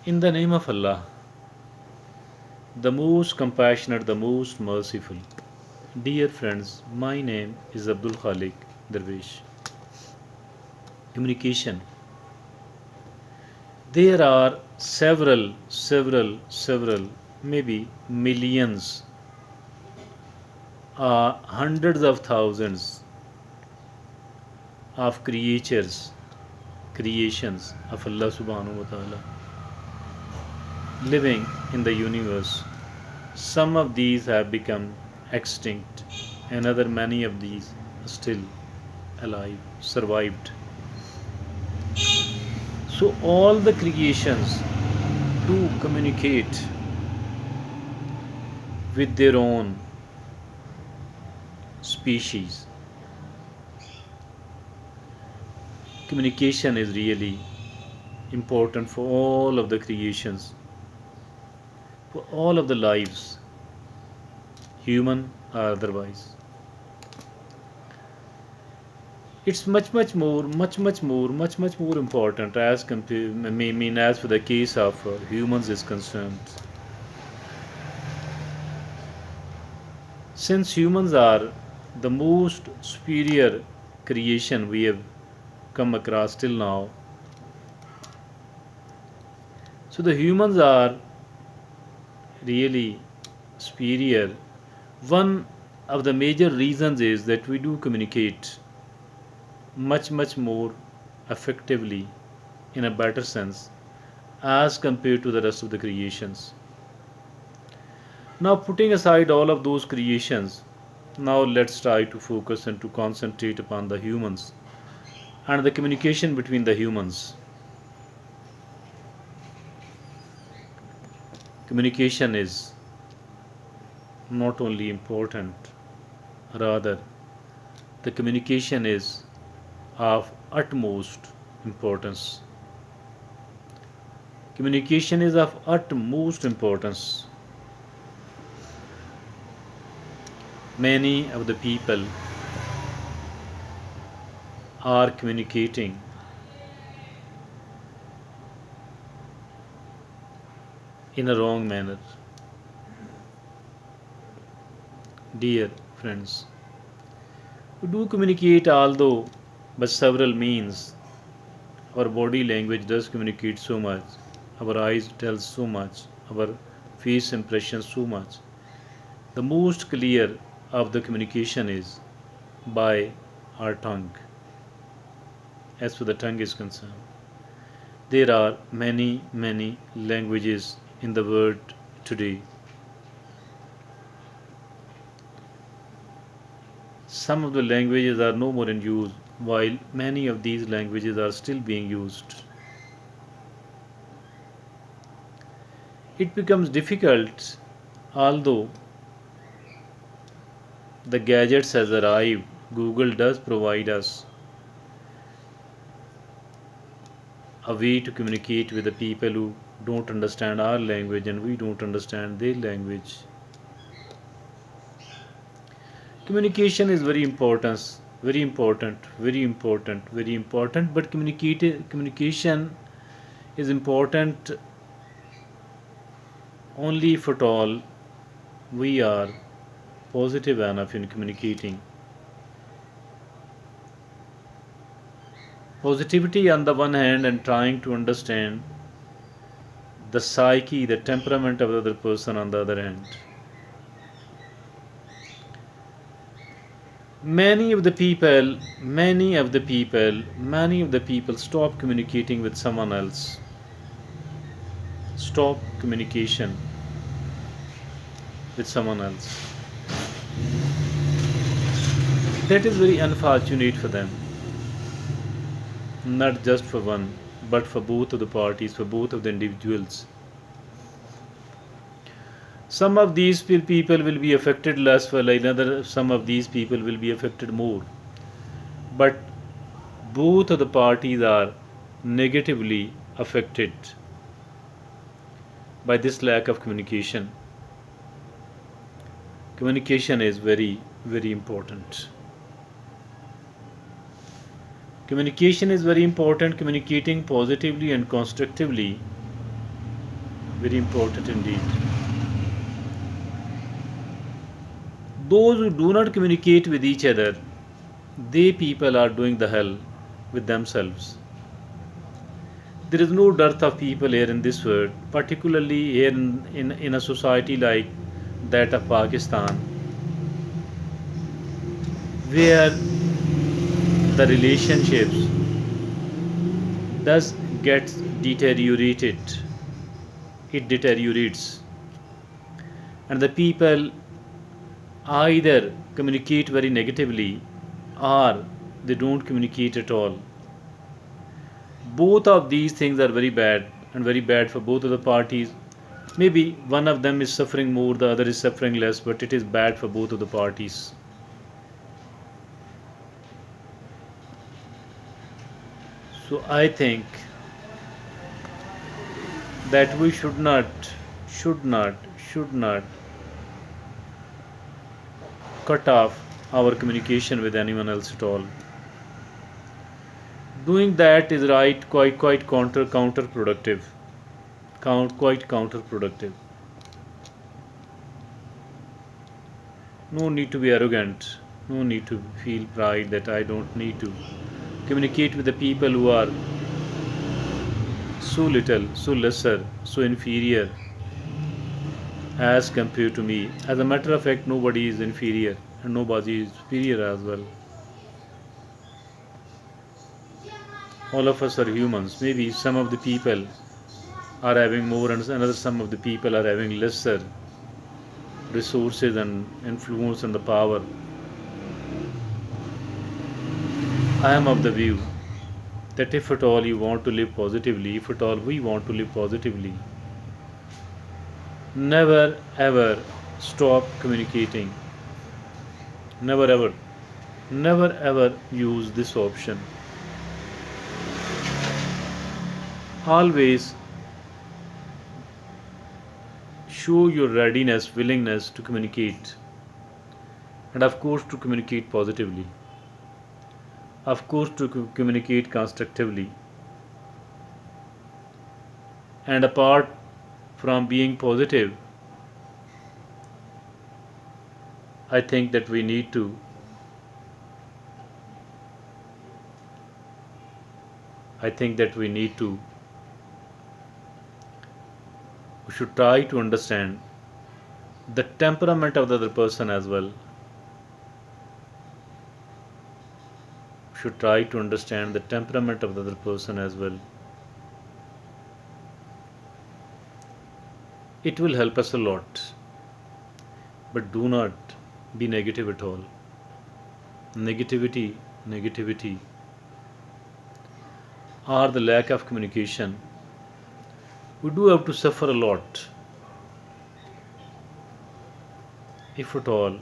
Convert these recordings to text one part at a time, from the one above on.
In the name of Allah, the most compassionate, the most merciful. Dear friends, my name is Abdul Khaliq Darwish. Communication. There are several, maybe millions, hundreds of thousands of creations of Allah subhanahu wa ta'ala living in the universe. Some of these have become extinct, and other many of these are still alive, survived. So all the creations do communicate with their own species. Communication is really important for all of the creations, for all of the lives, human or otherwise. It's much more important as as for the case of humans is concerned. Since humans are the most superior creation we have come across till now, so the humans are really superior. One of the major reasons is that we do communicate much more effectively in a better sense as compared to the rest of the creations. Now, putting aside all of those creations, now let's try to focus and to concentrate upon the humans and the communication between the humans. Communication is not only important, rather, the communication is of utmost importance. Communication is of utmost importance. Many of the people are communicating in a wrong manner. Dear friends, we do communicate although by several means. Our body language does communicate so much, our eyes tell so much, our face impressions so much. The most clear of the communication is by our tongue. As for the tongue is concerned, there are many languages in the world today. Some of the languages are no more in use, while many of these languages are still being used. It becomes difficult, although the gadgets has arrived. Google does provide us a way to communicate with the people who don't understand our language and we don't understand their language. Communication is very important, but communication is important only if at all we are positive enough in communicating. Positivity on the one hand and trying to understand the psyche, the temperament of the other person on the other hand. Many of the people stop communicating with someone else. Stop communication with someone else. That is very unfortunate for them. Not just for one, but for both of the parties, for both of the individuals. Some of these people will be affected less, while another some of these people will be affected more. But both of the parties are negatively affected by this lack of communication. Communication is very important. Communication is very important. Communicating positively and constructively very important indeed. Those who do not communicate with each other, they people are doing the hell with themselves. There is no dearth of people here in this world, particularly here in a society like that of Pakistan, where the relationships does gets deteriorated. It deteriorates, and the people either communicate very negatively or they don't communicate at all. Both of these things are very bad and very bad for both of the parties. Maybe one of them is suffering more, the other is suffering less, but it is bad for both of the parties. So I think that we should not, should not cut off our communication with anyone else at all. Doing that is right quite counterproductive. Quite counterproductive. No need to be arrogant. No need to feel pride that I don't need to communicate with the people who are so little, so lesser, so inferior as compared to me. As a matter of fact, nobody is inferior and nobody is superior as well. All of us are humans. Maybe some of the people are having more and another some of the people are having lesser resources and influence and the power. I am of the view that if at all you want to live positively, if at all we want to live positively, never ever stop communicating. Never ever, never ever use this option. Always show your readiness, willingness to communicate, and of course to communicate positively, of course to communicate constructively. And apart from being positive, I think that we need to I think that we should try to understand the temperament of the other person as well. We should try to understand the temperament of the other person as well. It will help us a lot. But do not be negative at all. Negativity, or the lack of communication, we do have to suffer a lot if at all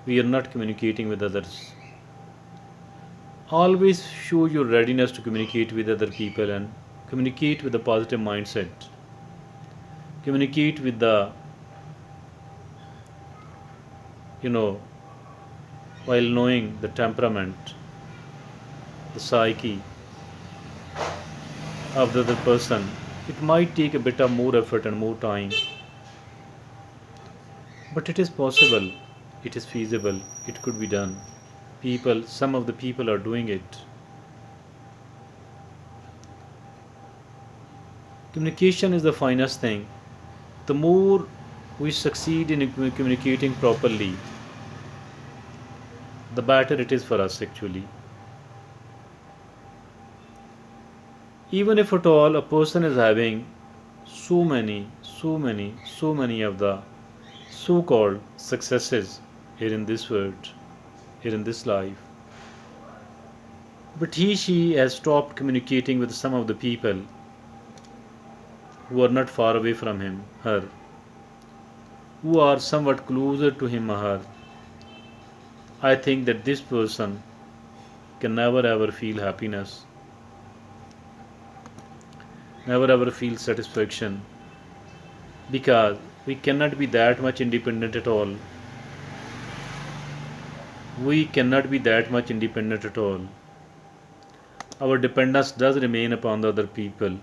we are not communicating with others. Always show your readiness to communicate with other people and communicate with a positive mindset. Communicate with the, you know, while knowing the temperament, the psyche of the other person. It might take a bit of more effort and more time, but it is possible, it is feasible, it could be done. Some of the people are doing it. Communication is the finest thing. The more we succeed in communicating properly, the better it is for us actually. Even if at all a person is having so many of the so called successes here in this world, here in this life, but she has stopped communicating with some of the people who are not far away from her, who are somewhat closer to him or her. I think that this person can never ever feel happiness, never ever feel satisfaction, because we cannot be that much independent at all. We cannot be that much independent at all. Our dependence does remain upon the other people.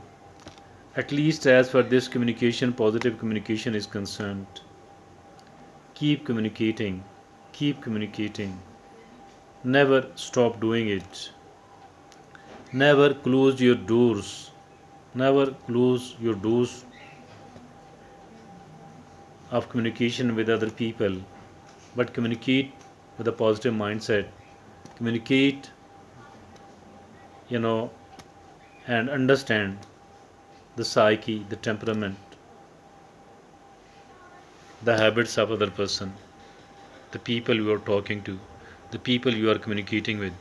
At least as far this communication, positive communication is concerned. Keep communicating. Keep communicating. Never stop doing it. Never close your doors. Never close your doors of communication with other people, but communicate with a positive mindset. Communicate, you know, and understand the psyche, the temperament, the habits of other person, the people you are talking to, the people you are communicating with.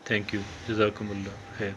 Thank you. Jazakumullah khair.